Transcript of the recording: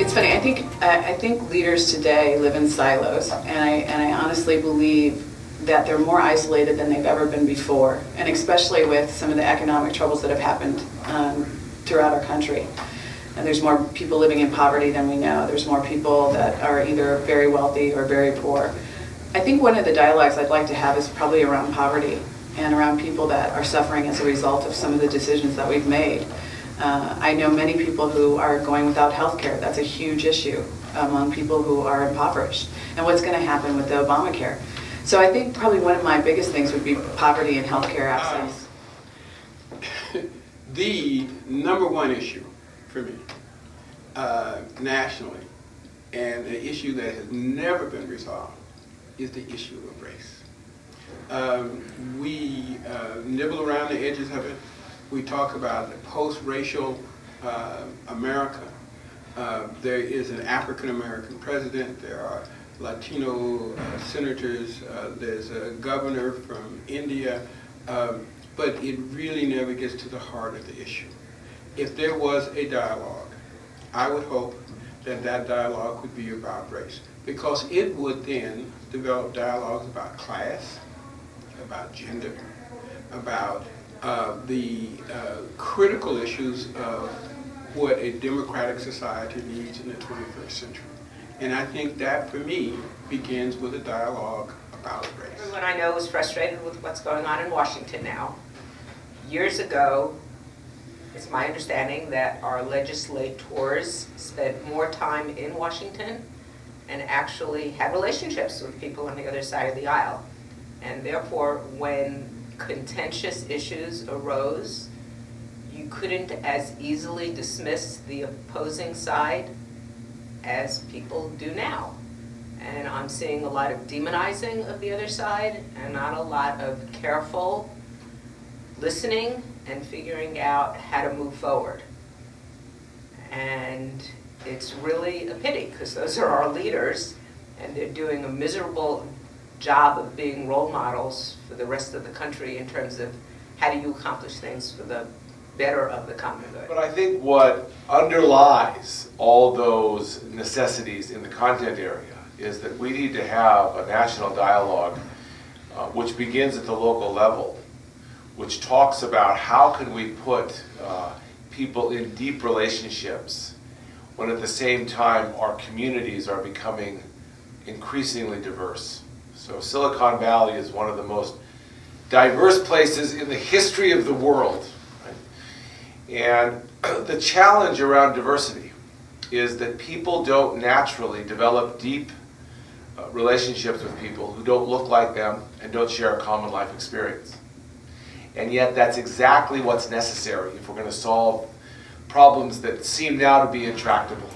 It's funny. I think leaders today live in silos, and I honestly believe that they're more isolated than they've ever been before, and especially with some of the economic troubles that have happened throughout our country. And there's more people living in poverty than we know. There's more people that are either very wealthy or very poor. I think one of the dialogues I'd like to have is probably around poverty and around people that are suffering as a result of some of the decisions that we've made. I know many people who are going without health care. That's a huge issue among people who are impoverished. And what's going to happen with the Obamacare? So I think probably one of my biggest things would be poverty and health care access. The number one issue for me, nationally, and an issue that has never been resolved, is the issue of race. We nibble around the edges of it. We talk about the post-racial America. There is an African-American president. There are Latino senators. There's a governor from India. But it really never gets to the heart of the issue. If there was a dialogue, I would hope that that dialogue would be about race, because it would then develop dialogues about class, about gender, about the critical issues of what a democratic society needs in the 21st century. And I think that, for me, begins with a dialogue about race. Everyone I know is frustrated with what's going on in Washington now. Years ago, it's my understanding that our legislators spent more time in Washington and actually had relationships with people on the other side of the aisle. And therefore, when contentious issues arose, you couldn't as easily dismiss the opposing side as people do now. And I'm seeing a lot of demonizing of the other side and not a lot of careful listening and figuring out how to move forward. And it's really a pity, because those are our leaders, and they're doing a miserable job of being role models for the rest of the country in terms of how do you accomplish things for the better of the common good. But I think what underlies all those necessities in the content area is that we need to have a national dialogue which begins at the local level, which talks about how can we put people in deep relationships when at the same time our communities are becoming increasingly diverse. So Silicon Valley is one of the most diverse places in the history of the world. Right? And the challenge around diversity is that people don't naturally develop deep relationships with people who don't look like them and don't share a common life experience. And yet that's exactly what's necessary if we're going to solve problems that seem now to be intractable.